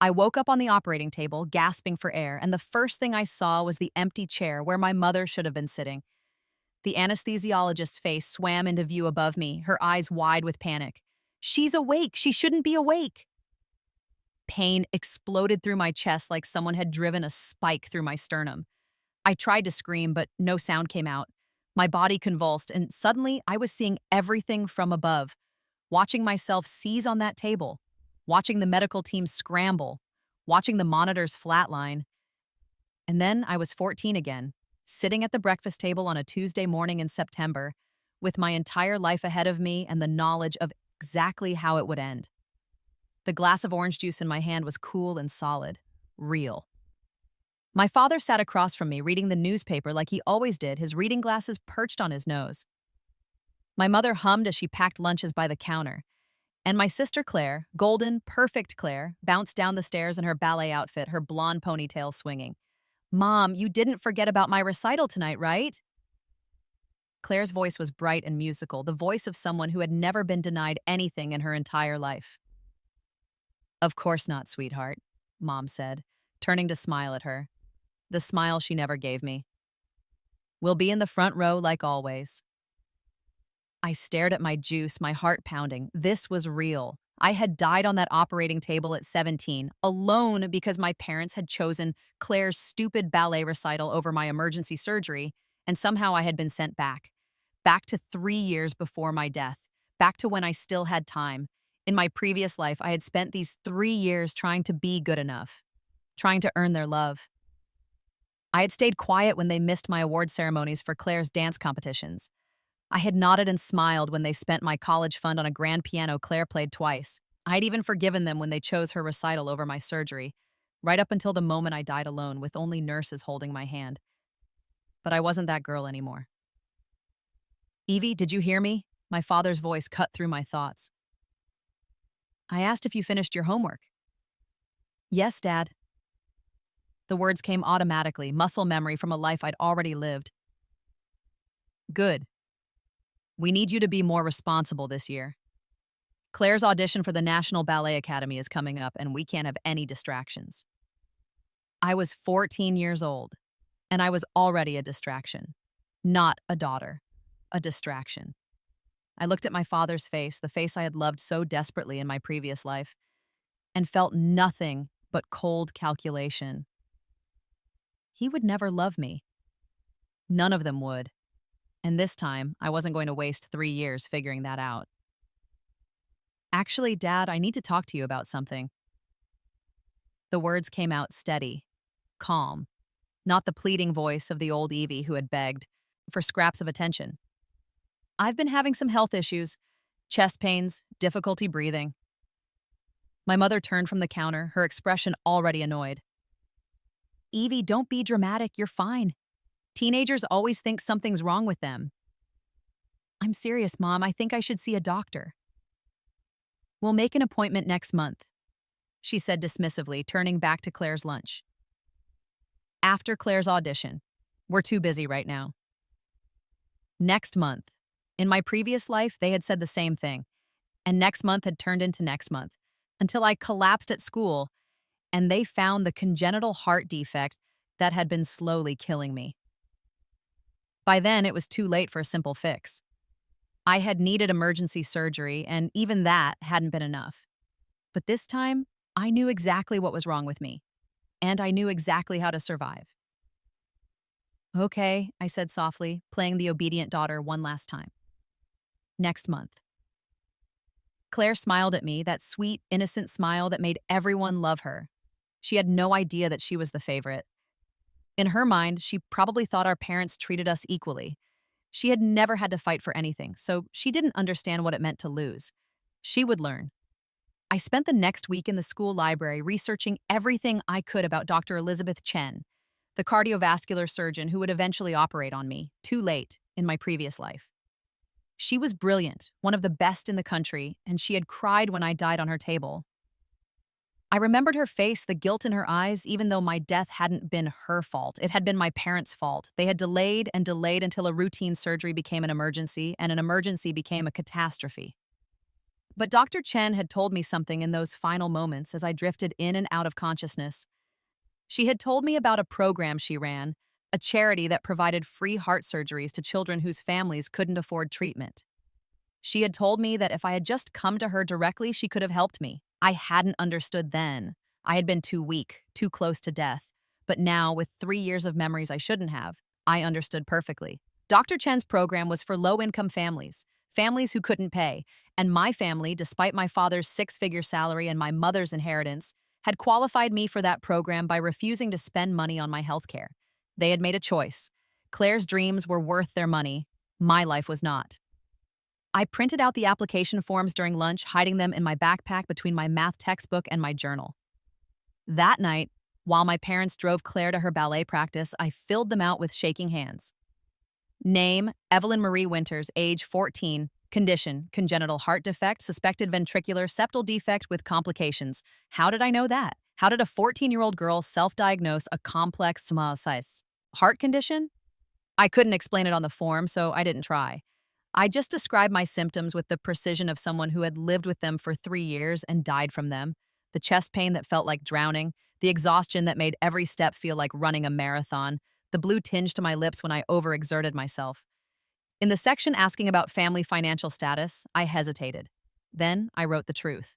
I woke up on the operating table, gasping for air, and the first thing I saw was the empty chair where my mother should have been sitting. The anesthesiologist's face swam into view above me, her eyes wide with panic. "She's awake! She shouldn't be awake!" Pain exploded through my chest like someone had driven a spike through my sternum. I tried to scream, but no sound came out. My body convulsed, and suddenly I was seeing everything from above, watching myself seize on that table, watching the medical team scramble, watching the monitors flatline. And then I was 14 again, sitting at the breakfast table on a Tuesday morning in September, with my entire life ahead of me and the knowledge of exactly how it would end. The glass of orange juice in my hand was cool and solid, real. My father sat across from me reading the newspaper like he always did, his reading glasses perched on his nose. My mother hummed as she packed lunches by the counter, and my sister Claire, golden, perfect Claire, bounced down the stairs in her ballet outfit, her blonde ponytail swinging. "Mom, you didn't forget about my recital tonight, right?" Claire's voice was bright and musical, the voice of someone who had never been denied anything in her entire life. "Of course not, sweetheart," Mom said, turning to smile at her. The smile she never gave me. "We'll be in the front row like always." I stared at my juice, my heart pounding. This was real. I had died on that operating table at 17, alone because my parents had chosen Claire's stupid ballet recital over my emergency surgery, and somehow I had been sent back. Back to 3 years before my death. Back to when I still had time. In my previous life, I had spent these 3 years trying to be good enough, trying to earn their love. I had stayed quiet when they missed my award ceremonies for Claire's dance competitions. I had nodded and smiled when they spent my college fund on a grand piano Claire played twice. I had even forgiven them when they chose her recital over my surgery, right up until the moment I died alone with only nurses holding my hand. But I wasn't that girl anymore. "Evie, did you hear me?" My father's voice cut through my thoughts. "I asked if you finished your homework." "Yes, Dad." The words came automatically, muscle memory from a life I'd already lived. "Good. We need you to be more responsible this year. Claire's audition for the National Ballet Academy is coming up, and we can't have any distractions." I was 14 years old, and I was already a distraction. Not a daughter, a distraction. I looked at my father's face, the face I had loved so desperately in my previous life, and felt nothing but cold calculation. He would never love me. None of them would. And this time, I wasn't going to waste 3 years figuring that out. "Actually, Dad, I need to talk to you about something." The words came out steady, calm, not the pleading voice of the old Evie who had begged for scraps of attention. "I've been having some health issues, chest pains, difficulty breathing." My mother turned from the counter, her expression already annoyed. "Evie, don't be dramatic, you're fine. Teenagers always think something's wrong with them." "I'm serious, Mom. I think I should see a doctor." "We'll make an appointment next month," she said dismissively, turning back to Claire's lunch. "After Claire's audition. We're too busy right now." Next month. In my previous life, they had said the same thing, and next month had turned into next month, until I collapsed at school, and they found the congenital heart defect that had been slowly killing me. By then, it was too late for a simple fix. I had needed emergency surgery, and even that hadn't been enough. But this time, I knew exactly what was wrong with me, and I knew exactly how to survive. "Okay," I said softly, playing the obedient daughter one last time. "Next month." Claire smiled at me, that sweet, innocent smile that made everyone love her. She had no idea that she was the favorite. In her mind, she probably thought our parents treated us equally. She had never had to fight for anything, so she didn't understand what it meant to lose. She would learn. I spent the next week in the school library researching everything I could about Dr. Elizabeth Chen, the cardiovascular surgeon who would eventually operate on me, too late, in my previous life. She was brilliant, one of the best in the country, and she had cried when I died on her table. I remembered her face, the guilt in her eyes, even though my death hadn't been her fault. It had been my parents' fault. They had delayed and delayed until a routine surgery became an emergency, and an emergency became a catastrophe. But Dr. Chen had told me something in those final moments as I drifted in and out of consciousness. She had told me about a program she ran, a charity that provided free heart surgeries to children whose families couldn't afford treatment. She had told me that if I had just come to her directly, she could have helped me. I hadn't understood then. I had been too weak, too close to death. But now, with 3 years of memories I shouldn't have, I understood perfectly. Dr. Chen's program was for low-income families, families who couldn't pay, and my family, despite my father's six-figure salary and my mother's inheritance, had qualified me for that program by refusing to spend money on my health care. They had made a choice. Claire's dreams were worth their money. My life was not. I printed out the application forms during lunch, hiding them in my backpack between my math textbook and my journal. That night, while my parents drove Claire to her ballet practice, I filled them out with shaking hands. Name, Evelyn Marie Winters, age 14. Condition, congenital heart defect, suspected ventricular septal defect with complications. How did I know that? How did a 14-year-old girl self-diagnose a complex heart condition? I couldn't explain it on the form, so I didn't try. I just described my symptoms with the precision of someone who had lived with them for 3 years and died from them. The chest pain that felt like drowning, the exhaustion that made every step feel like running a marathon, the blue tinge to my lips when I overexerted myself. In the section asking about family financial status, I hesitated. Then I wrote the truth.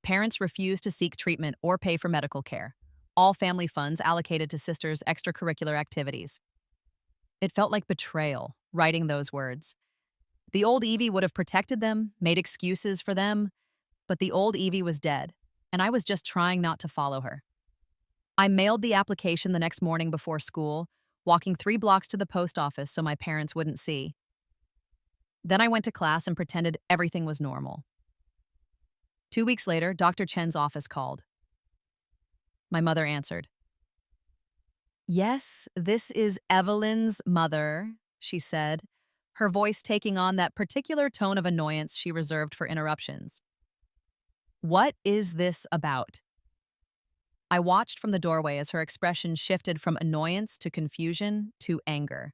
Parents refused to seek treatment or pay for medical care. All family funds allocated to sisters' extracurricular activities. It felt like betrayal, writing those words. The old Evie would have protected them, made excuses for them, but the old Evie was dead, and I was just trying not to follow her. I mailed the application the next morning before school, walking 3 blocks to the post office so my parents wouldn't see. Then I went to class and pretended everything was normal. 2 weeks later, Dr. Chen's office called. My mother answered. "Yes, this is Evelyn's mother," she said, her voice taking on that particular tone of annoyance she reserved for interruptions. "What is this about?" I watched from the doorway as her expression shifted from annoyance to confusion to anger.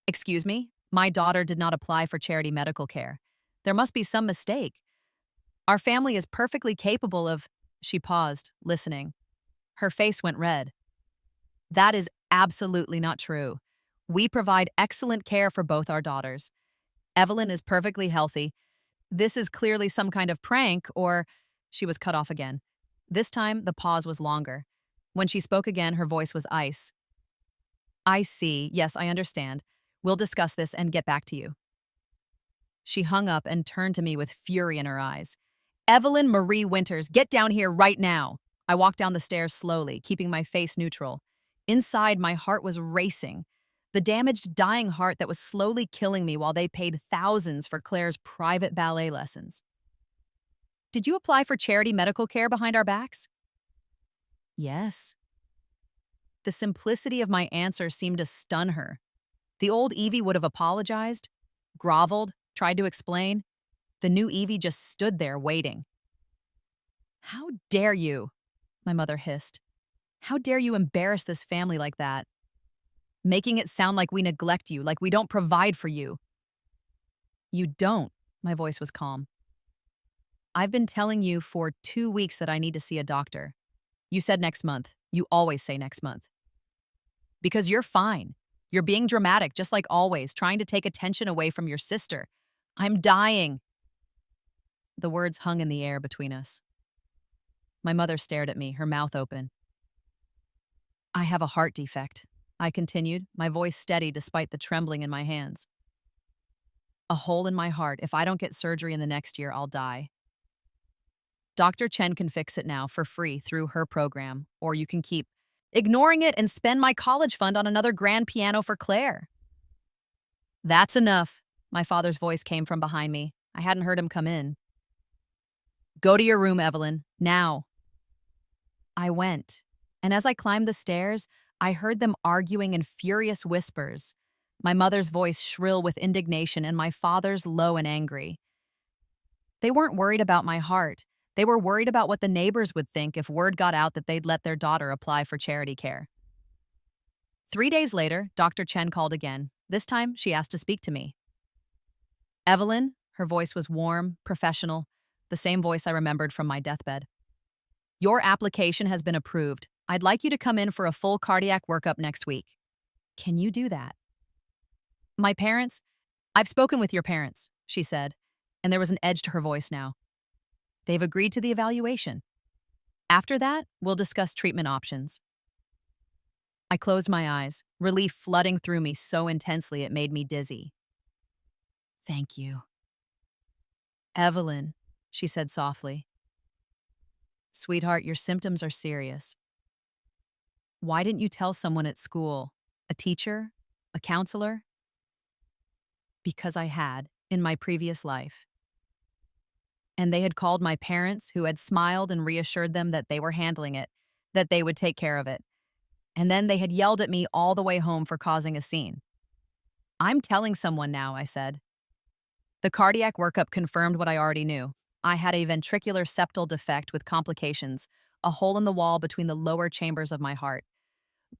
"Excuse me, my daughter did not apply for charity medical care. There must be some mistake. Our family is perfectly capable of—" She paused, listening. Her face went red. "That is absolutely not true. We provide excellent care for both our daughters. Evelyn is perfectly healthy. This is clearly some kind of prank, or—" She was cut off again. This time, the pause was longer. When she spoke again, her voice was ice. "I see. Yes, I understand. We'll discuss this and get back to you." She hung up and turned to me with fury in her eyes. "Evelyn Marie Winters, get down here right now." I walked down the stairs slowly, keeping my face neutral. Inside, my heart was racing. The damaged, dying heart that was slowly killing me while they paid thousands for Claire's private ballet lessons. "Did you apply for charity medical care behind our backs?" "Yes." The simplicity of my answer seemed to stun her. The old Evie would have apologized, groveled, tried to explain. The new Evie just stood there waiting. "How dare you?" my mother hissed. "How dare you embarrass this family like that? Making it sound like we neglect you, like we don't provide for you." "You don't," my voice was calm. "I've been telling you for 2 weeks that I need to see a doctor. You said next month. You always say next month. Because you're fine. You're being dramatic, just like always, trying to take attention away from your sister. I'm dying." The words hung in the air between us. My mother stared at me, her mouth open. "I have a heart defect," I continued, my voice steady despite the trembling in my hands. "A hole in my heart. If I don't get surgery in the next year, I'll die. Dr. Chen can fix it now for free through her program, or you can keep ignoring it and spend my college fund on another grand piano for Claire." "That's enough," my father's voice came from behind me. I hadn't heard him come in. "Go to your room, Evelyn, now." I went, and as I climbed the stairs, I heard them arguing in furious whispers, my mother's voice shrill with indignation and my father's low and angry. They weren't worried about my heart. They were worried about what the neighbors would think if word got out that they'd let their daughter apply for charity care. 3 days later, Dr. Chen called again. This time, she asked to speak to me. "Evelyn, Her voice was warm, professional, the same voice I remembered from my deathbed. Your application has been approved. I'd like you to come in for a full cardiac workup next week. Can you do that? My parents? I've spoken with your parents, she said, and there was an edge to her voice now. They've agreed to the evaluation. After that, we'll discuss treatment options. I closed my eyes, relief flooding through me so intensely it made me dizzy. Thank you. Evelyn, she said softly. Sweetheart, your symptoms are serious. Why didn't you tell someone at school? A teacher? A counselor? Because I had, in my previous life. And they had called my parents, who had smiled and reassured them that they were handling it, that they would take care of it. And then they had yelled at me all the way home for causing a scene. I'm telling someone now, I said. The cardiac workup confirmed what I already knew. I had a ventricular septal defect with complications, a hole in the wall between the lower chambers of my heart.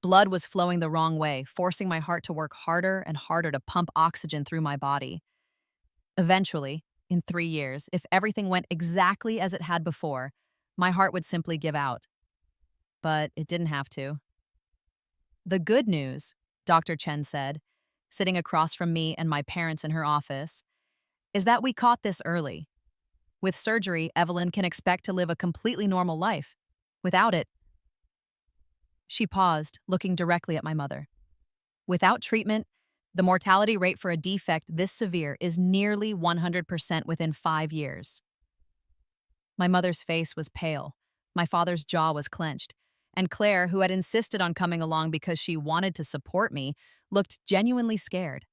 Blood was flowing the wrong way, forcing my heart to work harder and harder to pump oxygen through my body. Eventually, in 3 years, if everything went exactly as it had before, my heart would simply give out. But it didn't have to. The good news, Dr. Chen said, sitting across from me and my parents in her office, is that we caught this early. With surgery, Evelyn can expect to live a completely normal life. Without it, she paused, looking directly at my mother. Without treatment, the mortality rate for a defect this severe is nearly 100% within 5 years. My mother's face was pale. My father's jaw was clenched. And Claire, who had insisted on coming along because she wanted to support me, looked genuinely scared.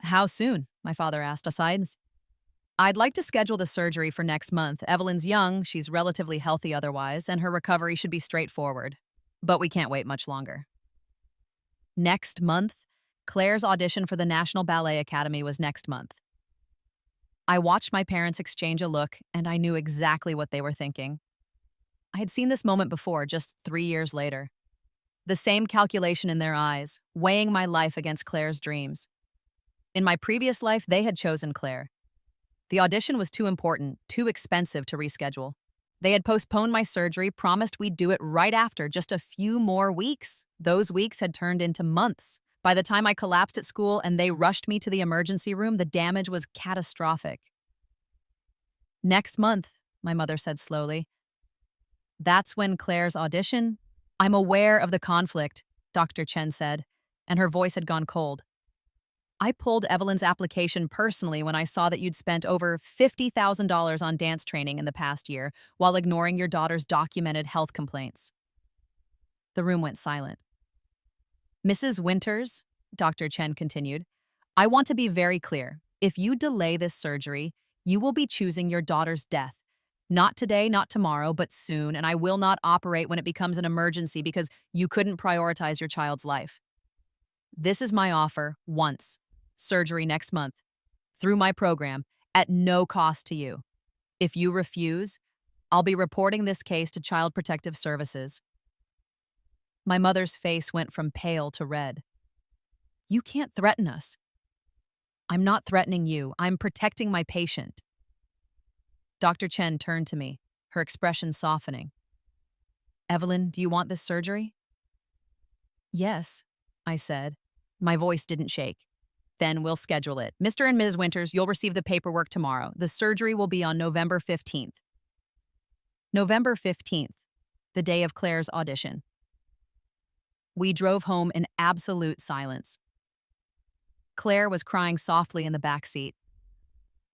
How soon? My father asked, aside. I'd like to schedule the surgery for next month. Evelyn's young, she's relatively healthy otherwise, and her recovery should be straightforward. But we can't wait much longer. Next month? Claire's audition for the National Ballet Academy was next month. I watched my parents exchange a look, and I knew exactly what they were thinking. I had seen this moment before, just 3 years later. The same calculation in their eyes, weighing my life against Claire's dreams. In my previous life, they had chosen Claire. The audition was too important, too expensive to reschedule. They had postponed my surgery, promised we'd do it right after, just a few more weeks. Those weeks had turned into months. By the time I collapsed at school and they rushed me to the emergency room, the damage was catastrophic. Next month, my mother said slowly. That's when Claire's audition? I'm aware of the conflict, Dr. Chen said, and her voice had gone cold. I pulled Evelyn's application personally when I saw that you'd spent over $50,000 on dance training in the past year while ignoring your daughter's documented health complaints. The room went silent. Mrs. Winters, Dr. Chen continued, I want to be very clear. If you delay this surgery, you will be choosing your daughter's death. Not today, not tomorrow, but soon, and I will not operate when it becomes an emergency because you couldn't prioritize your child's life. This is my offer, once. Surgery next month. Through my program, at no cost to you. If you refuse, I'll be reporting this case to Child Protective Services. My mother's face went from pale to red. You can't threaten us. I'm not threatening you. I'm protecting my patient. Dr. Chen turned to me, her expression softening. Evelyn, do you want this surgery? Yes, I said. My voice didn't shake. Then we'll schedule it. Mr. and Ms. Winters, you'll receive the paperwork tomorrow. The surgery will be on November 15th. November 15th, the day of Claire's audition. We drove home in absolute silence. Claire was crying softly in the back seat.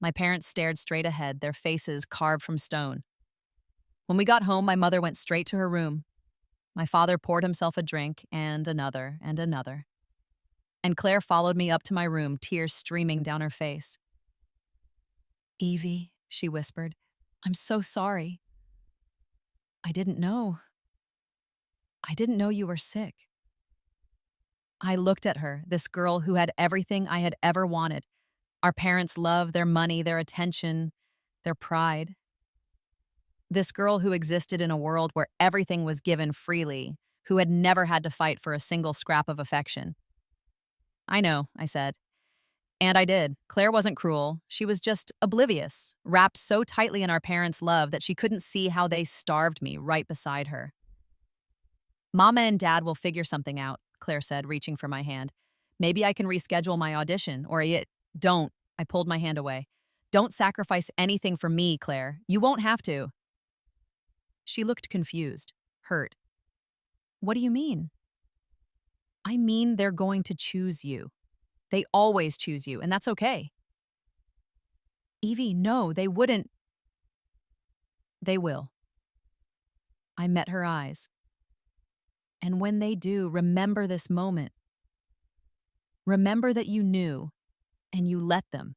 My parents stared straight ahead, their faces carved from stone. When we got home, my mother went straight to her room. My father poured himself a drink, and another, and another. And Claire followed me up to my room, tears streaming down her face. Evie, she whispered, I'm so sorry. I didn't know. I didn't know you were sick. I looked at her, this girl who had everything I had ever wanted. Our parents' love, their money, their attention, their pride. This girl who existed in a world where everything was given freely, who had never had to fight for a single scrap of affection. I know, I said. And I did. Claire wasn't cruel. She was just oblivious, wrapped so tightly in our parents' love that she couldn't see how they starved me right beside her. Mama and Dad will figure something out, Claire said, reaching for my hand. Maybe I can reschedule my audition, or don't. I pulled my hand away. Don't sacrifice anything for me, Claire. You won't have to. She looked confused, hurt. What do you mean? I mean they're going to choose you. They always choose you, and that's okay. Evie, no, they wouldn't. They will. I met her eyes. And when they do, remember this moment. Remember that you knew, and you let them.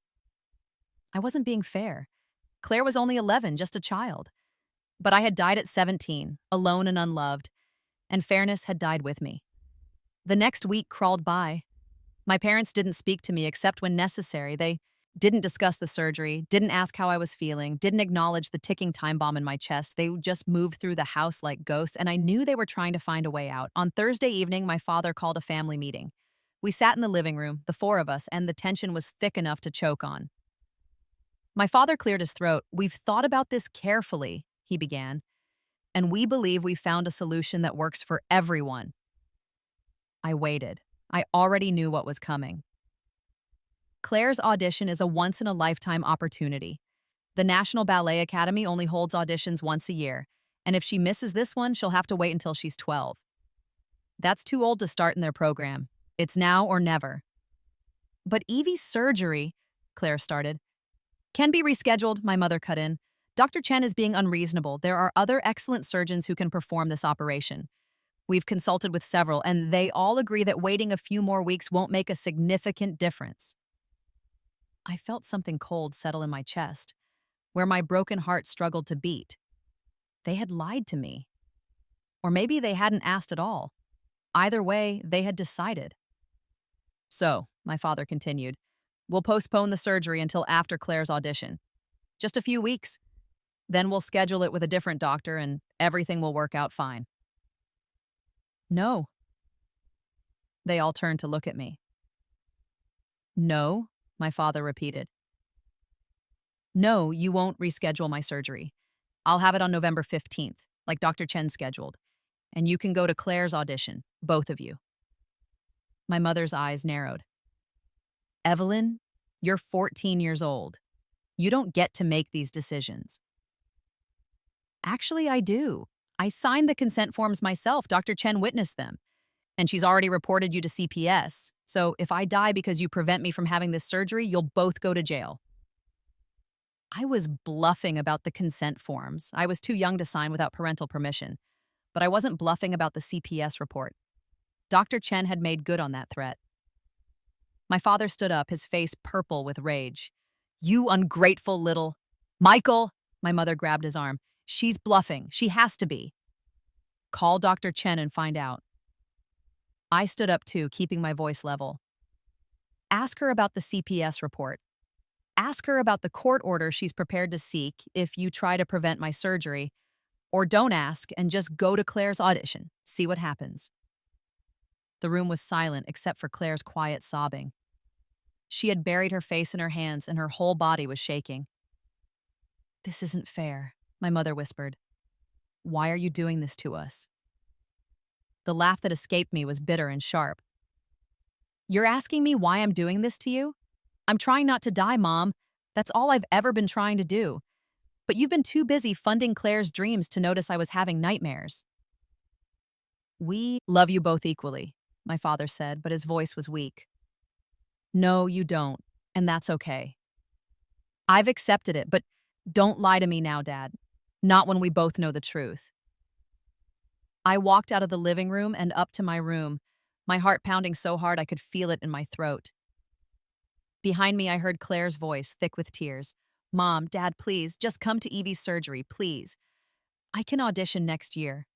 I wasn't being fair. Claire was only 11, just a child. But I had died at 17, alone and unloved, and fairness had died with me. The next week crawled by. My parents didn't speak to me except when necessary. They didn't discuss the surgery, didn't ask how I was feeling, didn't acknowledge the ticking time bomb in my chest. They just moved through the house like ghosts, and I knew they were trying to find a way out. On Thursday evening, my father called a family meeting. We sat in the living room, the four of us, and the tension was thick enough to choke on. My father cleared his throat. We've thought about this carefully, he began, and we believe we found a solution that works for everyone. I waited. I already knew what was coming. Claire's audition is a once-in-a-lifetime opportunity. The National Ballet Academy only holds auditions once a year, and if she misses this one, she'll have to wait until she's 12. That's too old to start in their program. It's now or never. But Evie's surgery, Claire started, can be rescheduled, my mother cut in. Dr. Chen is being unreasonable. There are other excellent surgeons who can perform this operation. We've consulted with several, and they all agree that waiting a few more weeks won't make a significant difference. I felt something cold settle in my chest, where my broken heart struggled to beat. They had lied to me. Or maybe they hadn't asked at all. Either way, they had decided. So, my father continued, we'll postpone the surgery until after Claire's audition. Just a few weeks. Then we'll schedule it with a different doctor and everything will work out fine. No. They all turned to look at me. No, my father repeated. No, you won't reschedule my surgery. I'll have it on November 15th, like Dr. Chen scheduled. And you can go to Claire's audition, both of you. My mother's eyes narrowed. Evelyn, you're 14 years old. You don't get to make these decisions. Actually, I do. I signed the consent forms myself. Dr. Chen witnessed them. And she's already reported you to CPS. So if I die because you prevent me from having this surgery, you'll both go to jail. I was bluffing about the consent forms. I was too young to sign without parental permission. But I wasn't bluffing about the CPS report. Dr. Chen had made good on that threat. My father stood up, his face purple with rage. You ungrateful little... Michael! My mother grabbed his arm. She's bluffing. She has to be. Call Dr. Chen and find out. I stood up too, keeping my voice level. Ask her about the CPS report. Ask her about the court order she's prepared to seek if you try to prevent my surgery. Or don't ask and just go to Claire's audition. See what happens. The room was silent except for Claire's quiet sobbing. She had buried her face in her hands and her whole body was shaking. This isn't fair, my mother whispered. Why are you doing this to us? The laugh that escaped me was bitter and sharp. You're asking me why I'm doing this to you? I'm trying not to die, Mom. That's all I've ever been trying to do. But you've been too busy funding Claire's dreams to notice I was having nightmares. We love you both equally, my father said, but his voice was weak. No, you don't, and that's okay. I've accepted it, but don't lie to me now, Dad. Not when we both know the truth. I walked out of the living room and up to my room, my heart pounding so hard I could feel it in my throat. Behind me, I heard Claire's voice, thick with tears. Mom, Dad, please, just come to Evie's surgery, please. I can audition next year.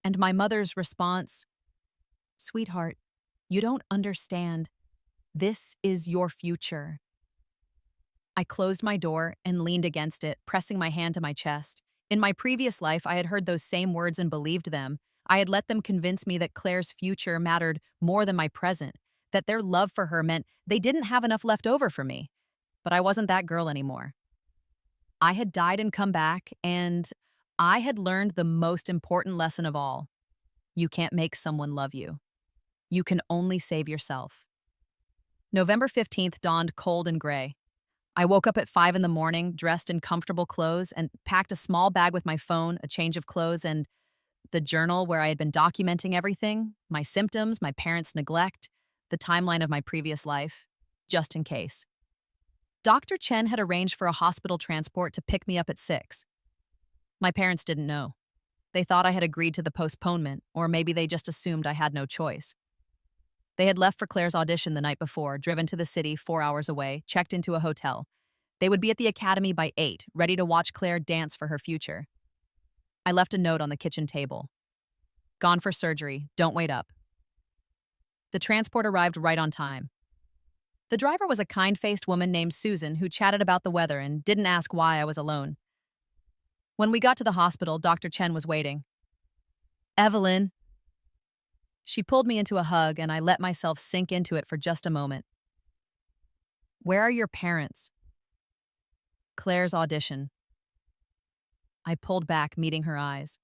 And my mother's response, Sweetheart, you don't understand. This is your future. I closed my door and leaned against it, pressing my hand to my chest. In my previous life, I had heard those same words and believed them. I had let them convince me that Claire's future mattered more than my present, that their love for her meant they didn't have enough left over for me. But I wasn't that girl anymore. I had died and come back, and I had learned the most important lesson of all. You can't make someone love you. You can only save yourself. November 15th dawned cold and gray. I woke up at 5 in the morning, dressed in comfortable clothes, and packed a small bag with my phone, a change of clothes, and the journal where I had been documenting everything, my symptoms, my parents' neglect, the timeline of my previous life, just in case. Dr. Chen had arranged for a hospital transport to pick me up at 6. My parents didn't know. They thought I had agreed to the postponement, or maybe they just assumed I had no choice. They had left for Claire's audition the night before, driven to the city 4 hours away, checked into a hotel. They would be at the academy by 8, ready to watch Claire dance for her future. I left a note on the kitchen table. Gone for surgery, don't wait up. The transport arrived right on time. The driver was a kind-faced woman named Susan who chatted about the weather and didn't ask why I was alone. When we got to the hospital, Dr. Chen was waiting. Evelyn. She pulled me into a hug, and I let myself sink into it for just a moment. Where are your parents? Claire's audition. I pulled back, meeting her eyes.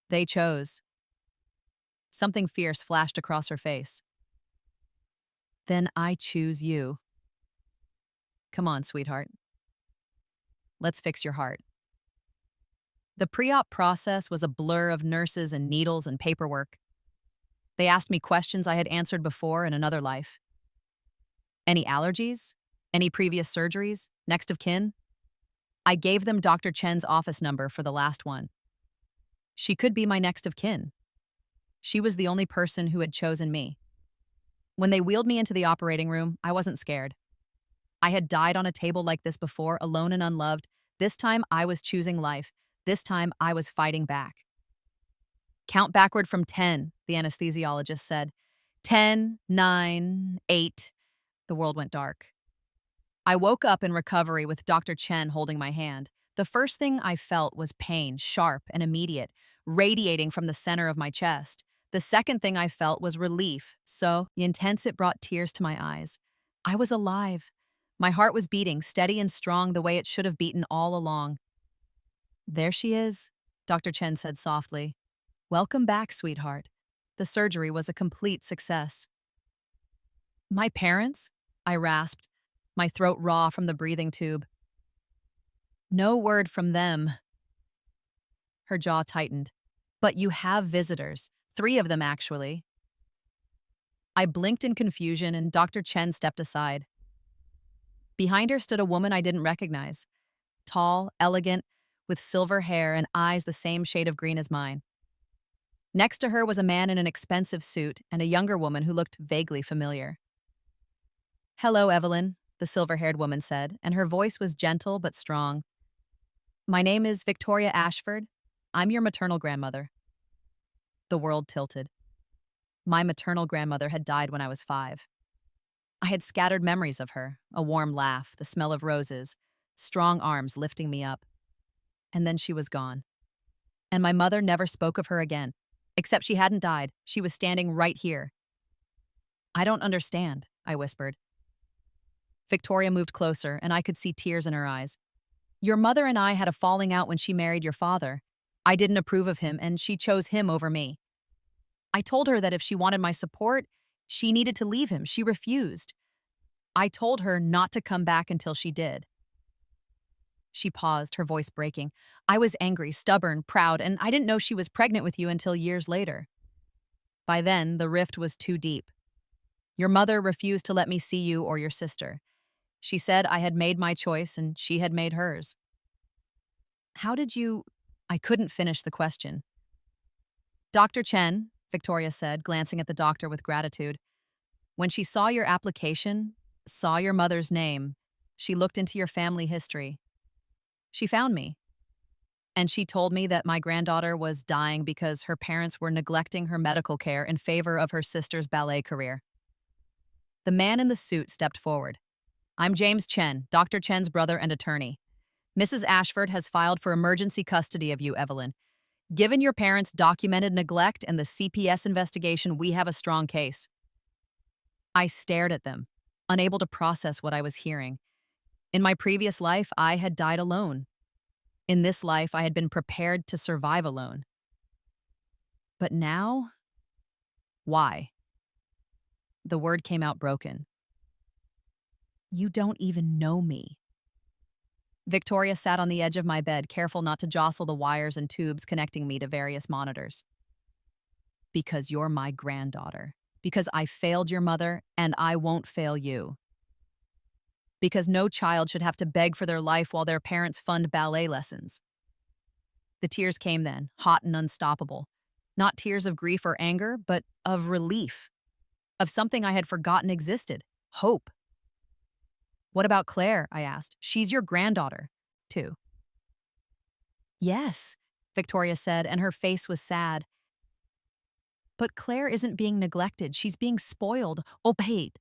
They chose. Something fierce flashed across her face. Then I choose you. Come on, sweetheart. Let's fix your heart. The pre-op process was a blur of nurses and needles and paperwork. They asked me questions I had answered before in another life. Any allergies? Any previous surgeries? Next of kin? I gave them Dr. Chen's office number for the last one. She could be my next of kin. She was the only person who had chosen me. When they wheeled me into the operating room, I wasn't scared. I had died on a table like this before, alone and unloved. This time, I was choosing life. This time, I was fighting back. Count backward from 10, the anesthesiologist said. 10, 9, 8. The world went dark. I woke up in recovery with Dr. Chen holding my hand. The first thing I felt was pain, sharp and immediate, radiating from the center of my chest. The second thing I felt was relief, so intense it brought tears to my eyes. I was alive. My heart was beating, steady and strong the way it should have beaten all along. There she is, Dr. Chen said softly. Welcome back, sweetheart. The surgery was a complete success. My parents? I rasped, my throat raw from the breathing tube. No word from them. Her jaw tightened. But you have visitors. 3 of them, actually. I blinked in confusion, and Dr. Chen stepped aside. Behind her stood a woman I didn't recognize. Tall, elegant, with silver hair and eyes the same shade of green as mine. Next to her was a man in an expensive suit and a younger woman who looked vaguely familiar. Hello, Evelyn, the silver-haired woman said, and her voice was gentle but strong. My name is Victoria Ashford. I'm your maternal grandmother. The world tilted. My maternal grandmother had died when I was 5. I had scattered memories of her, a warm laugh, the smell of roses, strong arms lifting me up. And then she was gone. And my mother never spoke of her again, except she hadn't died. She was standing right here. I don't understand, I whispered. Victoria moved closer, and I could see tears in her eyes. Your mother and I had a falling out when she married your father. I didn't approve of him, and she chose him over me. I told her that if she wanted my support, she needed to leave him. She refused. I told her not to come back until she did. She paused, her voice breaking. I was angry, stubborn, proud, and I didn't know she was pregnant with you until years later. By then, the rift was too deep. Your mother refused to let me see you or your sister. She said I had made my choice and she had made hers. How did you... I couldn't finish the question. Dr. Chen, Victoria said, glancing at the doctor with gratitude. When she saw your application, saw your mother's name, she looked into your family history. She found me. And she told me that my granddaughter was dying because her parents were neglecting her medical care in favor of her sister's ballet career. The man in the suit stepped forward. I'm James Chen, Dr. Chen's brother and attorney. Mrs. Ashford has filed for emergency custody of you, Evelyn. Given your parents' documented neglect and the CPS investigation, we have a strong case. I stared at them, unable to process what I was hearing. In my previous life, I had died alone. In this life, I had been prepared to survive alone. But now, why? The word came out broken. You don't even know me. Victoria sat on the edge of my bed, careful not to jostle the wires and tubes connecting me to various monitors. Because you're my granddaughter. Because I failed your mother, and I won't fail you. Because no child should have to beg for their life while their parents fund ballet lessons. The tears came then, hot and unstoppable. Not tears of grief or anger, but of relief. Of something I had forgotten existed. Hope. What about Claire? I asked. She's your granddaughter, too. Yes, Victoria said, and her face was sad. But Claire isn't being neglected. She's being spoiled, obeyed,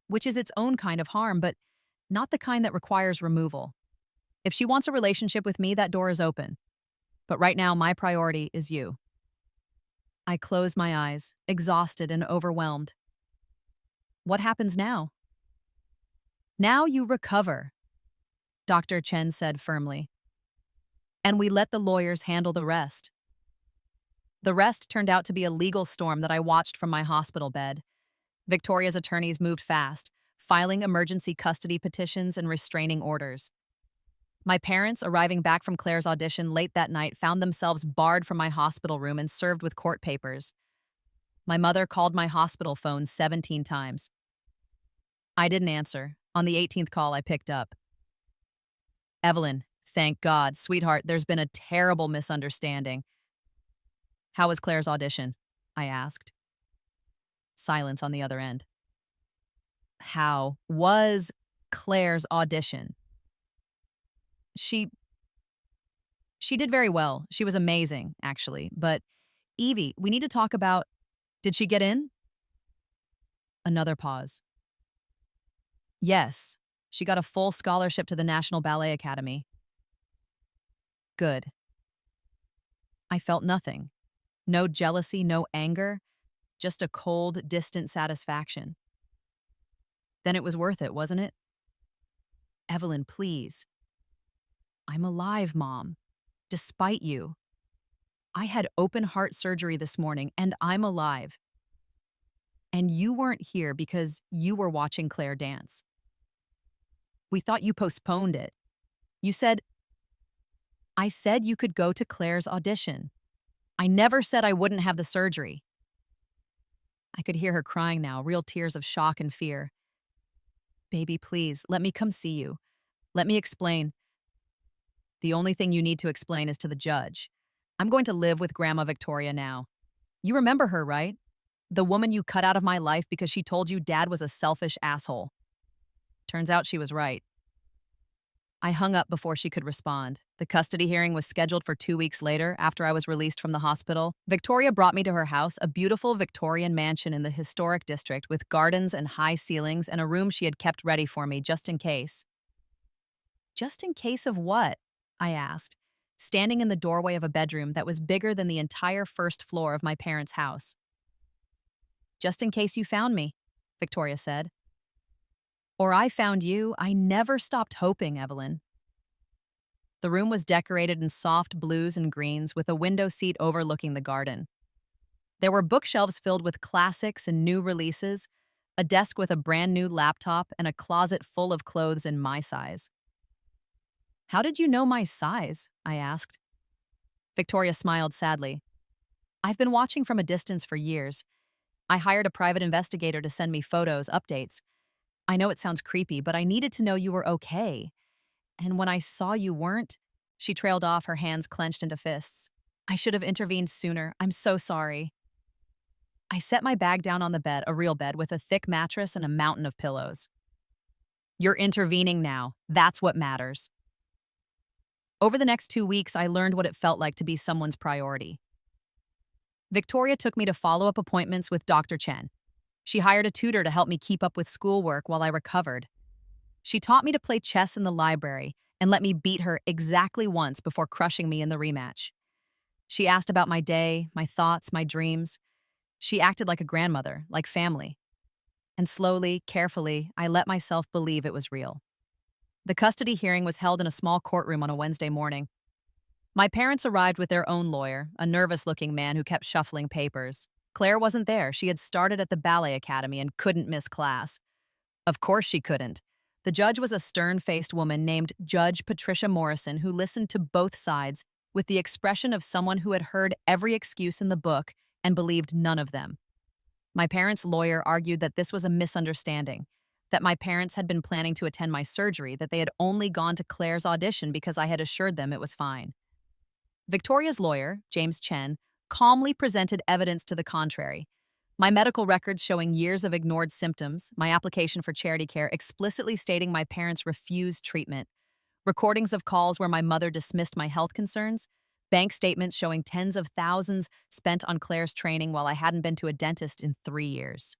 which is its own kind of harm, but not the kind that requires removal. If she wants a relationship with me, that door is open. But right now, my priority is you. I closed my eyes, exhausted and overwhelmed. What happens now? Now you recover, Dr. Chen said firmly. And we let the lawyers handle the rest. The rest turned out to be a legal storm that I watched from my hospital bed. Victoria's attorneys moved fast, filing emergency custody petitions and restraining orders. My parents, arriving back from Claire's audition late that night, found themselves barred from my hospital room and served with court papers. My mother called my hospital phone 17 times. I didn't answer. On the 18th call, I picked up. Evelyn, thank God, sweetheart, there's been a terrible misunderstanding. How was Claire's audition? I asked. Silence on the other end. How was Claire's audition? She did very well. She was amazing, actually. But, Evie, we need to talk about, did she get in? Another pause. Yes, she got a full scholarship to the National Ballet Academy. Good. I felt nothing. No jealousy, no anger, just a cold, distant satisfaction. Then it was worth it, wasn't it? Evelyn, please. I'm alive, Mom. Despite you. I had open heart surgery this morning, and I'm alive. And you weren't here because you were watching Claire dance. We thought you postponed it. I said you could go to Claire's audition. I never said I wouldn't have the surgery. I could hear her crying now, real tears of shock and fear. Baby, please, let me come see you. Let me explain. The only thing you need to explain is to the judge. I'm going to live with Grandma Victoria now. You remember her, right? The woman you cut out of my life because she told you Dad was a selfish asshole. Turns out she was right. I hung up before she could respond. The custody hearing was scheduled for 2 weeks later, after I was released from the hospital. Victoria brought me to her house, a beautiful Victorian mansion in the historic district with gardens and high ceilings and a room she had kept ready for me just in case. Just in case of what? I asked, standing in the doorway of a bedroom that was bigger than the entire first floor of my parents' house. Just in case you found me, Victoria said. Or I found you. I never stopped hoping, Evelyn. The room was decorated in soft blues and greens with a window seat overlooking the garden. There were bookshelves filled with classics and new releases, a desk with a brand new laptop, and a closet full of clothes in my size. How did you know my size? I asked. Victoria smiled sadly. I've been watching from a distance for years. I hired a private investigator to send me photos, updates. I know it sounds creepy, but I needed to know you were okay. And when I saw you weren't, she trailed off, her hands clenched into fists. I should have intervened sooner. I'm so sorry. I set my bag down on the bed, a real bed, with a thick mattress and a mountain of pillows. You're intervening now. That's what matters. Over the next 2 weeks, I learned what it felt like to be someone's priority. Victoria took me to follow-up appointments with Dr. Chen. She hired a tutor to help me keep up with schoolwork while I recovered. She taught me to play chess in the library and let me beat her exactly once before crushing me in the rematch. She asked about my day, my thoughts, my dreams. She acted like a grandmother, like family. And slowly, carefully, I let myself believe it was real. The custody hearing was held in a small courtroom on a Wednesday morning. My parents arrived with their own lawyer, a nervous-looking man who kept shuffling papers. Claire wasn't there. She had started at the ballet academy and couldn't miss class. Of course she couldn't. The judge was a stern-faced woman named Judge Patricia Morrison who listened to both sides with the expression of someone who had heard every excuse in the book and believed none of them. My parents' lawyer argued that this was a misunderstanding, that my parents had been planning to attend my surgery, that they had only gone to Claire's audition because I had assured them it was fine. Victoria's lawyer, James Chen, calmly presented evidence to the contrary. My medical records showing years of ignored symptoms, my application for charity care explicitly stating my parents refused treatment, recordings of calls where my mother dismissed my health concerns, bank statements showing tens of thousands spent on Claire's training while I hadn't been to a dentist in 3 years.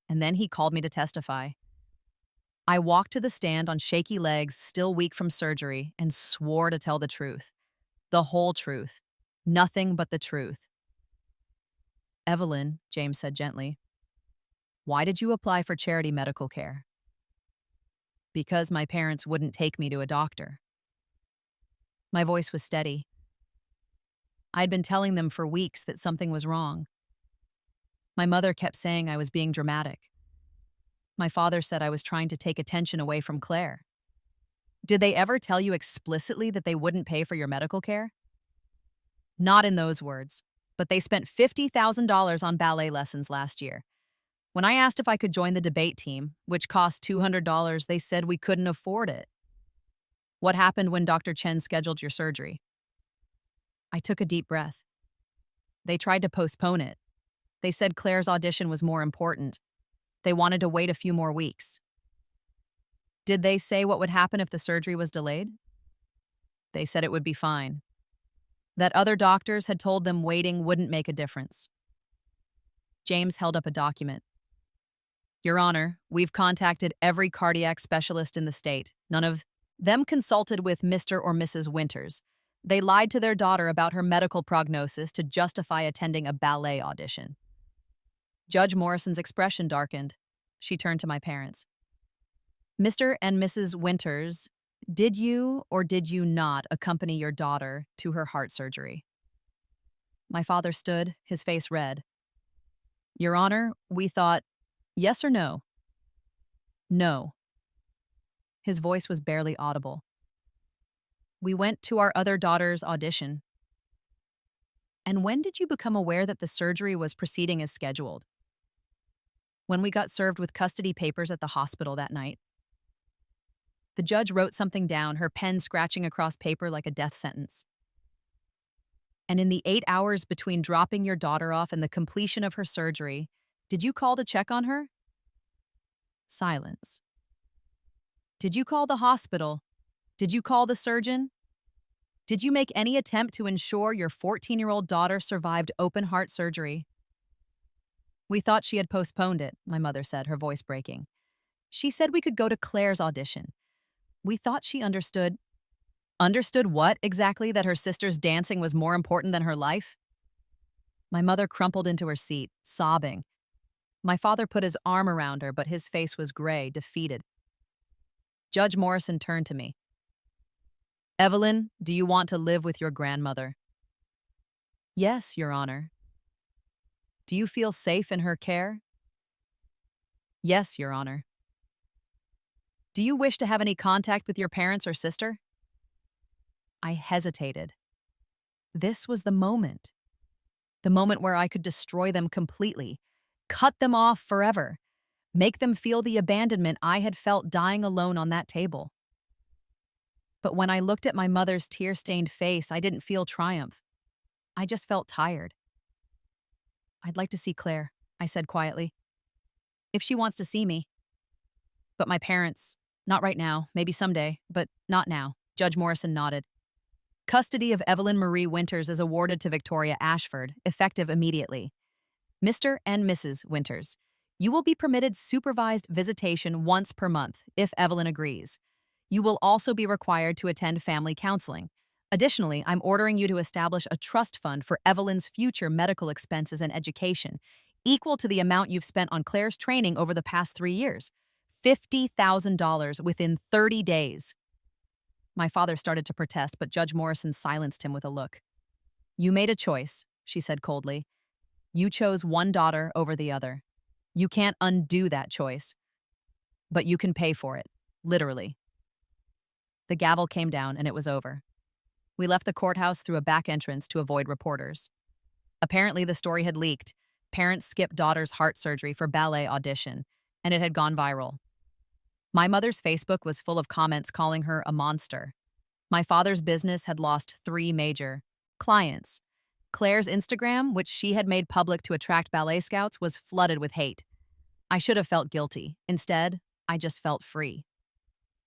And then he called me to testify. I walked to the stand on shaky legs, still weak from surgery, and swore to tell the truth. The whole truth. Nothing but the truth. "Evelyn," James said gently, "why did you apply for charity medical care?" "Because my parents wouldn't take me to a doctor." My voice was steady. I'd been telling them for weeks that something was wrong. My mother kept saying I was being dramatic. My father said I was trying to take attention away from Claire. "Did they ever tell you explicitly that they wouldn't pay for your medical care?" "Not in those words, but they spent $50,000 on ballet lessons last year. When I asked if I could join the debate team, which cost $200, they said we couldn't afford it." "What happened when Dr. Chen scheduled your surgery?" I took a deep breath. "They tried to postpone it. They said Claire's audition was more important. They wanted to wait a few more weeks." "Did they say what would happen if the surgery was delayed?" "They said it would be fine. That other doctors had told them waiting wouldn't make a difference." James held up a document. "Your Honor, we've contacted every cardiac specialist in the state. None of them consulted with Mr. or Mrs. Winters. They lied to their daughter about her medical prognosis to justify attending a ballet audition." Judge Morrison's expression darkened. She turned to my parents. "Mr. and Mrs. Winters, did you or did you not accompany your daughter to her heart surgery?" My father stood, his face red. "Your Honor, we thought, yes or no?" "No." His voice was barely audible. "We went to our other daughter's audition." "And when did you become aware that the surgery was proceeding as scheduled?" "When we got served with custody papers at the hospital that night." The judge wrote something down, her pen scratching across paper like a death sentence. "And in the 8 hours between dropping your daughter off and the completion of her surgery, did you call to check on her?" Silence. "Did you call the hospital? Did you call the surgeon? Did you make any attempt to ensure your 14-year-old daughter survived open-heart surgery?" "We thought she had postponed it," my mother said, her voice breaking. "She said we could go to Claire's audition. We thought she understood." "Understood what, exactly? That her sister's dancing was more important than her life?" My mother crumpled into her seat, sobbing. My father put his arm around her, but his face was gray, defeated. Judge Morrison turned to me. "Evelyn, do you want to live with your grandmother?" "Yes, Your Honor." "Do you feel safe in her care?" "Yes, Your Honor." "Do you wish to have any contact with your parents or sister?" I hesitated. This was the moment. The moment where I could destroy them completely, cut them off forever, make them feel the abandonment I had felt dying alone on that table. But when I looked at my mother's tear-stained face, I didn't feel triumph. I just felt tired. "I'd like to see Claire," I said quietly. "If she wants to see me." "But my parents, not right now, maybe someday, but not now." Judge Morrison nodded. "Custody of Evelyn Marie Winters is awarded to Victoria Ashford, effective immediately. Mr. and Mrs. Winters, you will be permitted supervised visitation once per month, if Evelyn agrees. You will also be required to attend family counseling. Additionally, I'm ordering you to establish a trust fund for Evelyn's future medical expenses and education. equal to the amount you've spent on Claire's training over the past 3 years. $50,000 within 30 days. My father started to protest, but Judge Morrison silenced him with a look. You made a choice, she said coldly. You chose one daughter over the other. You can't undo that choice. But you can pay for it, literally. The gavel came down and it was over. We left the courthouse through a back entrance to avoid reporters. Apparently, the story had leaked. Parents skipped daughter's heart surgery for ballet audition, and it had gone viral. My mother's Facebook was full of comments calling her a monster. My father's business had lost 3 major clients. Claire's Instagram, which she had made public to attract ballet scouts, was flooded with hate. I should have felt guilty. Instead, I just felt free.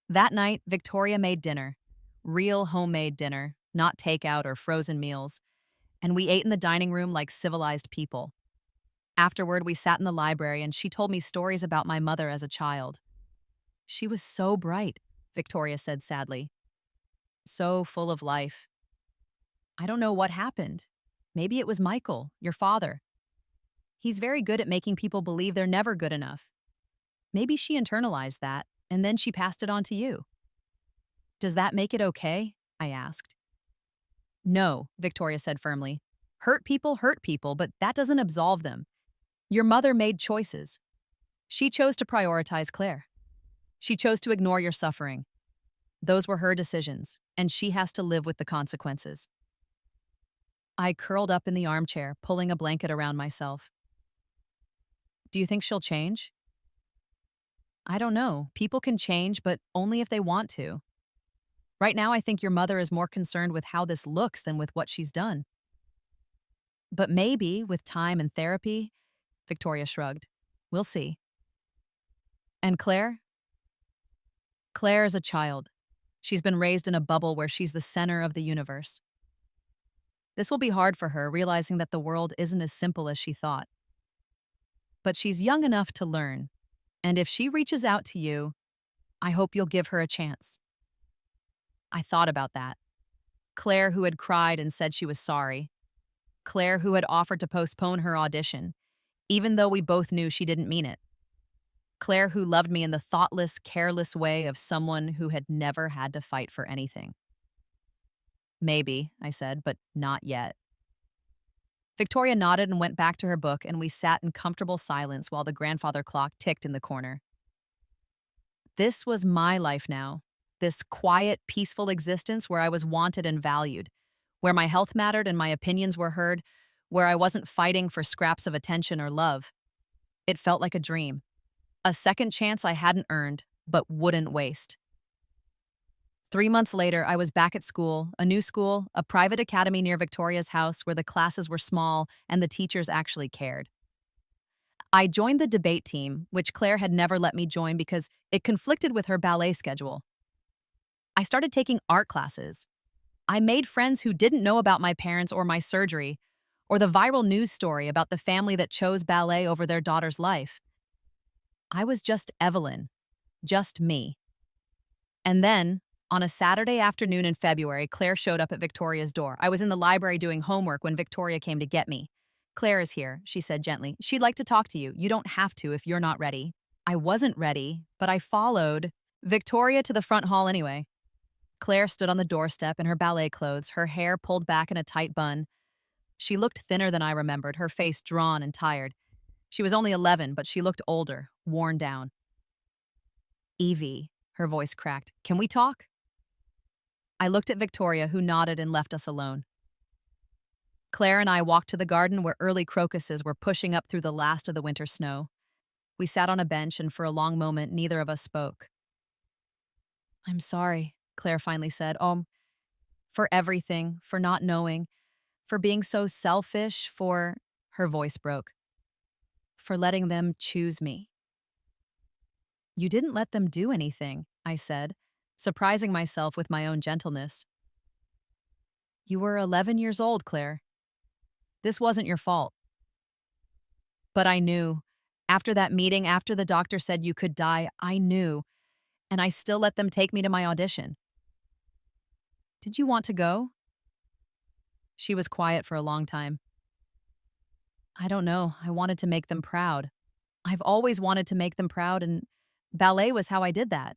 That night, Victoria made dinner. Real homemade dinner, not takeout or frozen meals. And we ate in the dining room like civilized people. Afterward, we sat in the library and she told me stories about my mother as a child. She was so bright, Victoria said sadly. So full of life. I don't know what happened. Maybe it was Michael, your father. He's very good at making people believe they're never good enough. Maybe she internalized that, and then she passed it on to you. Does that make it okay? I asked. No, Victoria said firmly. Hurt people, but that doesn't absolve them. Your mother made choices. She chose to prioritize Claire. She chose to ignore your suffering. Those were her decisions, and she has to live with the consequences. I curled up in the armchair, pulling a blanket around myself. Do you think she'll change? I don't know. People can change, but only if they want to. Right now, I think your mother is more concerned with how this looks than with what she's done. But maybe, with time and therapy, Victoria shrugged. We'll see. And Claire? Claire is a child. She's been raised in a bubble where she's the center of the universe. This will be hard for her, realizing that the world isn't as simple as she thought. But she's young enough to learn, and if she reaches out to you, I hope you'll give her a chance. I thought about that. Claire, who had cried and said she was sorry. Claire, who had offered to postpone her audition, even though we both knew she didn't mean it. Claire, who loved me in the thoughtless, careless way of someone who had never had to fight for anything. Maybe, I said, but not yet. Victoria nodded and went back to her book, and we sat in comfortable silence while the grandfather clock ticked in the corner. This was my life now, this quiet, peaceful existence where I was wanted and valued, where my health mattered and my opinions were heard, where I wasn't fighting for scraps of attention or love. It felt like a dream, a second chance I hadn't earned, but wouldn't waste. 3 months later, I was back at school, a private academy near Victoria's house where the classes were small and the teachers actually cared. I joined the debate team, which Claire had never let me join because it conflicted with her ballet schedule. I started taking art classes. I made friends who didn't know about my parents or my surgery, or the viral news story about the family that chose ballet over their daughter's life. I was just Evelyn, just me. And then, on a Saturday afternoon in February, Claire showed up at Victoria's door. I was in the library doing homework when Victoria came to get me. Claire is here, she said gently. She'd like to talk to you. You don't have to if you're not ready. I wasn't ready, but I followed Victoria to the front hall anyway. Claire stood on the doorstep in her ballet clothes, her hair pulled back in a tight bun. She looked thinner than I remembered, her face drawn and tired. She was only 11, but she looked older, worn down. Evie, her voice cracked. Can we talk? I looked at Victoria, who nodded and left us alone. Claire and I walked to the garden where early crocuses were pushing up through the last of the winter snow. We sat on a bench, and for a long moment, neither of us spoke. I'm sorry, Claire finally said. For everything, for not knowing, for being so selfish, her voice broke. For letting them choose me. You didn't let them do anything, I said, surprising myself with my own gentleness. You were 11 years old, Claire. This wasn't your fault. But I knew. After that meeting, after the doctor said you could die, I knew. And I still let them take me to my audition. Did you want to go? She was quiet for a long time. I don't know. I wanted to make them proud. I've always wanted to make them proud, and ballet was how I did that.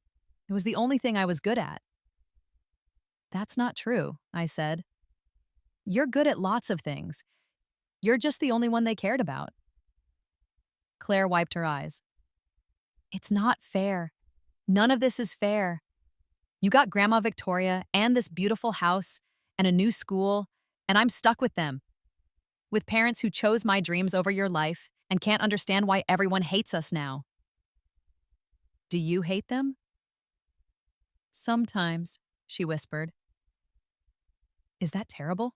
It was the only thing I was good at. That's not true, I said. You're good at lots of things. You're just the only one they cared about. Claire wiped her eyes. It's not fair. None of this is fair. You got Grandma Victoria and this beautiful house and a new school, and I'm stuck with them. With parents who chose my dreams over your life and can't understand why everyone hates us now. Do you hate them? Sometimes, she whispered. Is that terrible?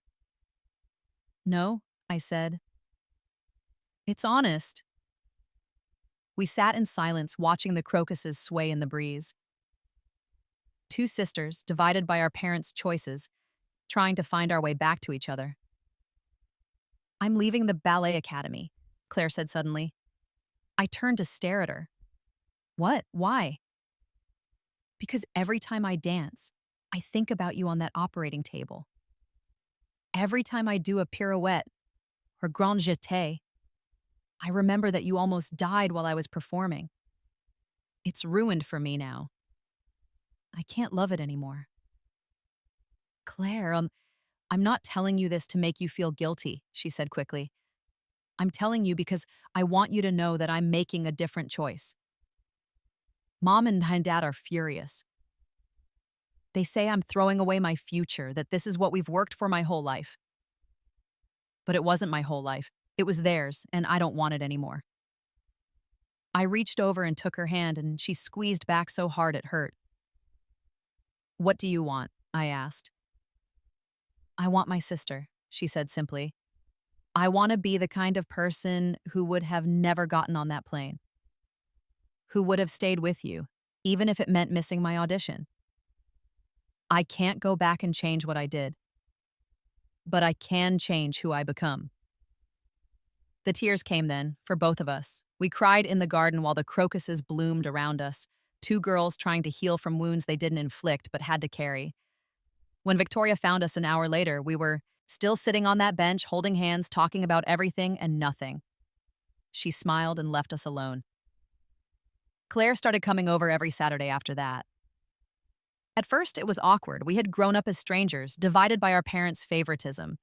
No, I said. It's honest. We sat in silence watching the crocuses sway in the breeze. Two sisters, divided by our parents' choices, trying to find our way back to each other. I'm leaving the ballet academy, Claire said suddenly. I turned to stare at her. What? Why? Because every time I dance, I think about you on that operating table. Every time I do a pirouette or grand jeté, I remember that you almost died while I was performing. It's ruined for me now. I can't love it anymore. Claire, I'm not telling you this to make you feel guilty, she said quickly. I'm telling you because I want you to know that I'm making a different choice. Mom and Dad are furious. They say I'm throwing away my future, that this is what we've worked for my whole life. But it wasn't my whole life. It was theirs, and I don't want it anymore. I reached over and took her hand, and she squeezed back so hard it hurt. What do you want? I asked. I want my sister, she said simply. I want to be the kind of person who would have never gotten on that plane. Who would have stayed with you, even if it meant missing my audition. I can't go back and change what I did. But I can change who I become. The tears came then, for both of us. We cried in the garden while the crocuses bloomed around us, two girls trying to heal from wounds they didn't inflict but had to carry. When Victoria found us an hour later, we were still sitting on that bench, holding hands, talking about everything and nothing. She smiled and left us alone. Claire started coming over every Saturday after that. At first, it was awkward. We had grown up as strangers, divided by our parents' favoritism.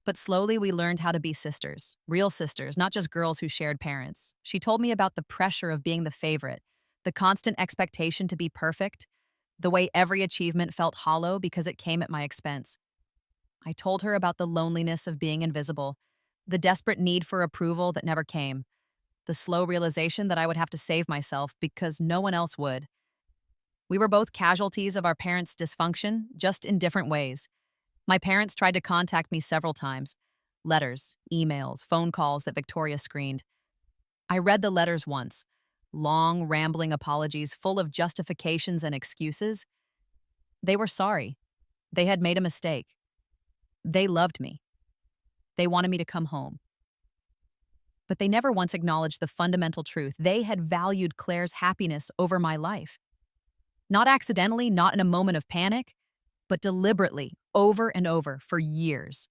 But slowly we learned how to be sisters, real sisters, not just girls who shared parents. She told me about the pressure of being the favorite, the constant expectation to be perfect, the way every achievement felt hollow because it came at my expense. I told her about the loneliness of being invisible, the desperate need for approval that never came, the slow realization that I would have to save myself because no one else would. We were both casualties of our parents' dysfunction, just in different ways. My parents tried to contact me several times. Letters, emails, phone calls that Victoria screened. I read the letters once. Long, rambling apologies full of justifications and excuses. They were sorry. They had made a mistake. They loved me. They wanted me to come home. But they never once acknowledged the fundamental truth. They had valued Claire's happiness over my life. Not accidentally, not in a moment of panic, but deliberately, over and over, for years.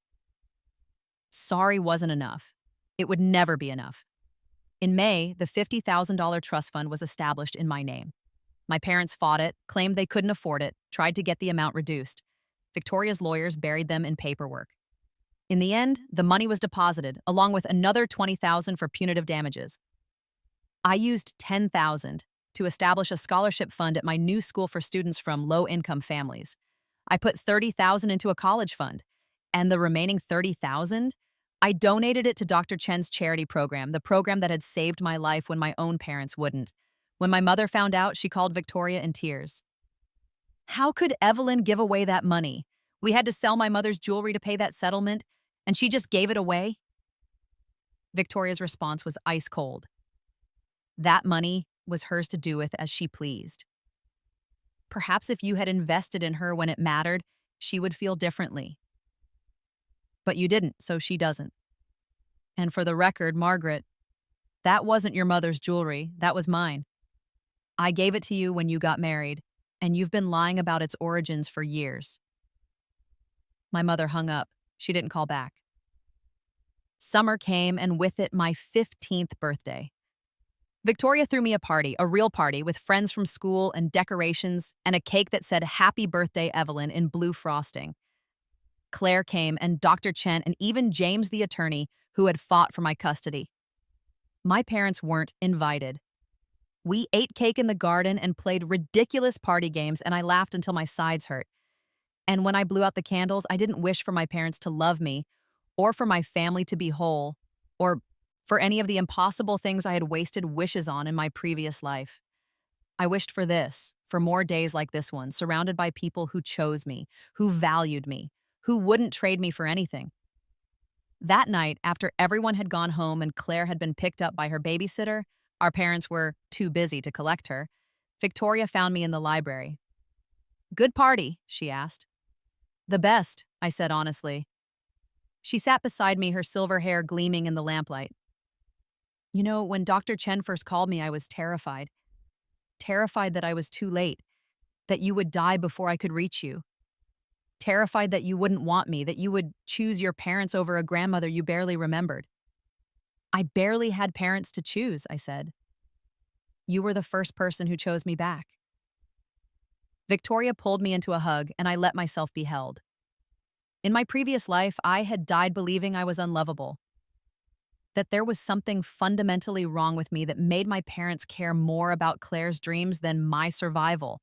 Sorry wasn't enough. It would never be enough. In May, the $50,000 trust fund was established in my name. My parents fought it, claimed they couldn't afford it, tried to get the amount reduced. Victoria's lawyers buried them in paperwork. In the end, the money was deposited, along with another $20,000 for punitive damages. I used $10,000 to establish a scholarship fund at my new school for students from low-income families. I put $30,000 into a college fund, and the remaining $30,000, I donated it to Dr. Chen's charity program, the program that had saved my life when my own parents wouldn't. When my mother found out, she called Victoria in tears. How could Evelyn give away that money? We had to sell my mother's jewelry to pay that settlement, and she just gave it away? Victoria's response was ice cold. That money was hers to do with as she pleased. Perhaps if you had invested in her when it mattered, she would feel differently. But you didn't, so she doesn't. And for the record, Margaret, that wasn't your mother's jewelry, that was mine. I gave it to you when you got married, and you've been lying about its origins for years. My mother hung up. She didn't call back. Summer came, and with it, my 15th birthday. Victoria threw me a party, a real party, with friends from school and decorations and a cake that said Happy Birthday, Evelyn, in blue frosting. Claire came, and Dr. Chen, and even James the attorney, who had fought for my custody. My parents weren't invited. We ate cake in the garden and played ridiculous party games, and I laughed until my sides hurt. And when I blew out the candles, I didn't wish for my parents to love me, or for my family to be whole, or for any of the impossible things I had wasted wishes on in my previous life. I wished for this, for more days like this one, surrounded by people who chose me, who valued me, who wouldn't trade me for anything. That night, after everyone had gone home and Claire had been picked up by her babysitter, our parents were too busy to collect her, Victoria found me in the library. "Good party?" she asked. "The best," I said honestly. She sat beside me, her silver hair gleaming in the lamplight. "You know, when Dr. Chen first called me, I was terrified. Terrified that I was too late, that you would die before I could reach you. Terrified that you wouldn't want me, that you would choose your parents over a grandmother you barely remembered." "I barely had parents to choose," I said. "You were the first person who chose me back." Victoria pulled me into a hug, and I let myself be held. In my previous life, I had died believing I was unlovable, that there was something fundamentally wrong with me that made my parents care more about Claire's dreams than my survival.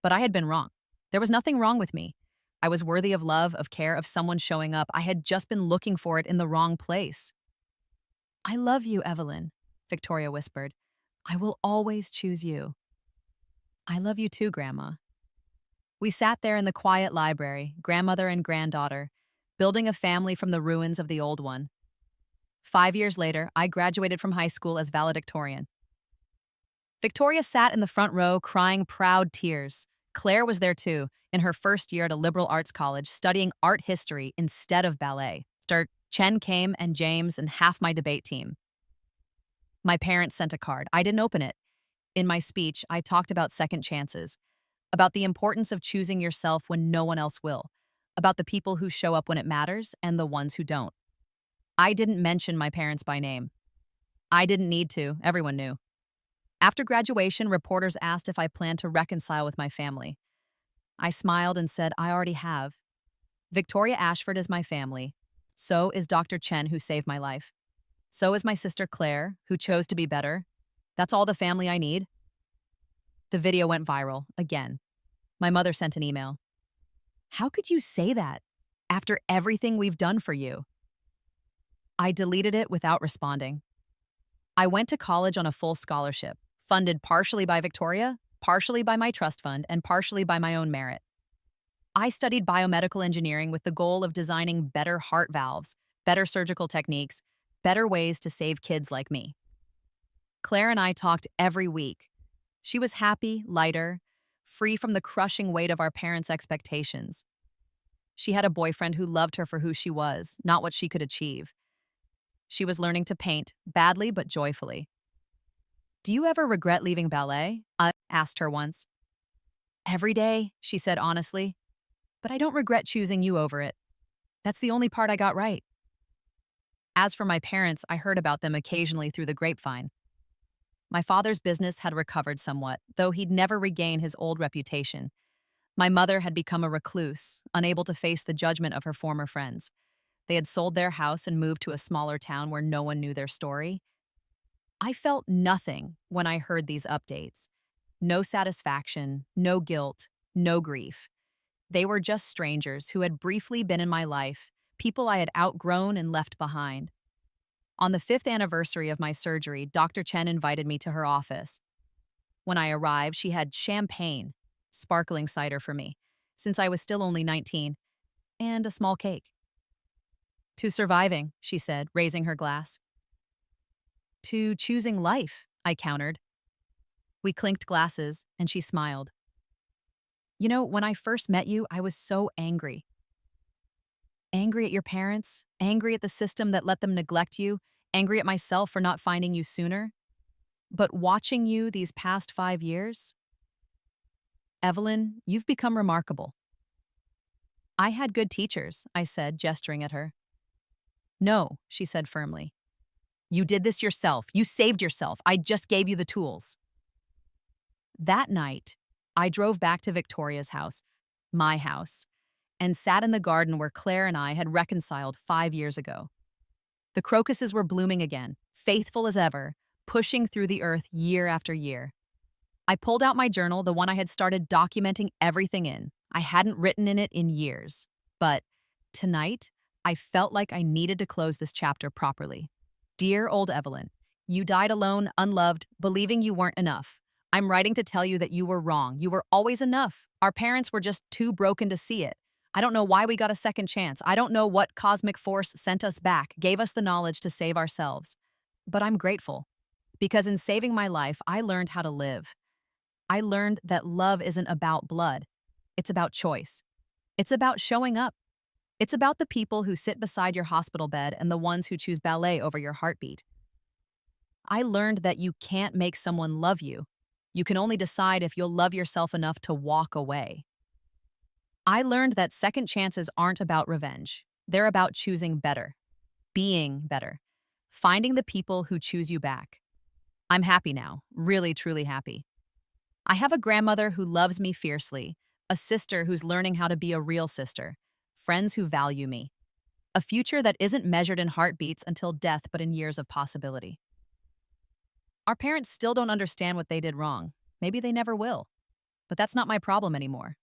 But I had been wrong. There was nothing wrong with me. I was worthy of love, of care, of someone showing up. I had just been looking for it in the wrong place. "I love you, Evelyn," Victoria whispered. "I will always choose you." "I love you too, Grandma." We sat there in the quiet library, grandmother and granddaughter, building a family from the ruins of the old one. 5 years later, I graduated from high school as valedictorian. Victoria sat in the front row, crying proud tears. Claire was there too, in her first year at a liberal arts college, studying art history instead of ballet. Chen came, and James, and half my debate team. My parents sent a card. I didn't open it. In my speech, I talked about second chances, about the importance of choosing yourself when no one else will, about the people who show up when it matters and the ones who don't. I didn't mention my parents by name. I didn't need to. Everyone knew. After graduation, reporters asked if I planned to reconcile with my family. I smiled and said, "I already have. Victoria Ashford is my family. So is Dr. Chen, who saved my life. So is my sister Claire, who chose to be better. That's all the family I need." The video went viral, again. My mother sent an email. "How could you say that after everything we've done for you?" I deleted it without responding. I went to college on a full scholarship, funded partially by Victoria, partially by my trust fund, and partially by my own merit. I studied biomedical engineering with the goal of designing better heart valves, better surgical techniques, better ways to save kids like me. Claire and I talked every week. She was happy, lighter, free from the crushing weight of our parents' expectations. She had a boyfriend who loved her for who she was, not what she could achieve. She was learning to paint, badly but joyfully. "Do you ever regret leaving ballet?" I asked her once. "Every day," she said honestly. "But I don't regret choosing you over it. That's the only part I got right." As for my parents, I heard about them occasionally through the grapevine. My father's business had recovered somewhat, though he'd never regain his old reputation. My mother had become a recluse, unable to face the judgment of her former friends. They had sold their house and moved to a smaller town where no one knew their story. I felt nothing when I heard these updates. No satisfaction, no guilt, no grief. They were just strangers who had briefly been in my life, people I had outgrown and left behind. On the 5th anniversary of my surgery, Dr. Chen invited me to her office. When I arrived, she had champagne, sparkling cider for me, since I was still only 19, and a small cake. "To surviving," she said, raising her glass. "To choosing life," I countered. We clinked glasses, and she smiled. "You know, when I first met you, I was so angry. Angry at your parents, angry at the system that let them neglect you, angry at myself for not finding you sooner. But watching you these past 5 years, Evelyn, you've become remarkable." "I had good teachers," I said, gesturing at her. No, she said firmly. You did this yourself. You saved yourself. I just gave you the tools. That night, I drove back to Victoria's house, my house, and sat in the garden where Claire and I had reconciled 5 years ago. The crocuses were blooming again, faithful as ever, pushing through the earth year after year. I pulled out my journal, the one I had started documenting everything in. I hadn't written in it in years. But tonight, I felt like I needed to close this chapter properly. Dear old Evelyn, you died alone, unloved, believing you weren't enough. I'm writing to tell you that you were wrong. You were always enough. Our parents were just too broken to see it. I don't know why we got a second chance. I don't know what cosmic force sent us back, gave us the knowledge to save ourselves. But I'm grateful. Because in saving my life, I learned how to live. I learned that love isn't about blood. It's about choice. It's about showing up. It's about the people who sit beside your hospital bed and the ones who choose ballet over your heartbeat. I learned that you can't make someone love you. You can only decide if you'll love yourself enough to walk away. I learned that second chances aren't about revenge. They're about choosing better, being better, finding the people who choose you back. I'm happy now, really, truly happy. I have a grandmother who loves me fiercely, a sister who's learning how to be a real sister, friends who value me, a future that isn't measured in heartbeats until death but in years of possibility. Our parents still don't understand what they did wrong. Maybe they never will. But that's not my problem anymore.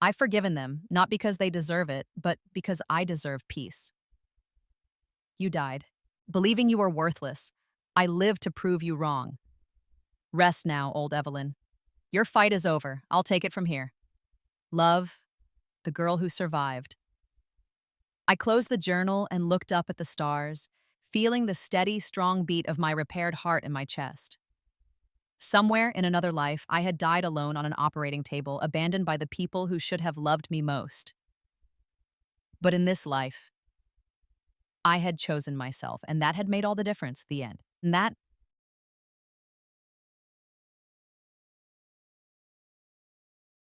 I've forgiven them, not because they deserve it, but because I deserve peace. You died, believing you were worthless. I lived to prove you wrong. Rest now, old Evelyn. Your fight is over. I'll take it from here. Love, the girl who survived. I closed the journal and looked up at the stars, feeling the steady, strong beat of my repaired heart in my chest. Somewhere in another life, I had died alone on an operating table, abandoned by the people who should have loved me most. But in this life, I had chosen myself, and that had made all the difference, the end. And that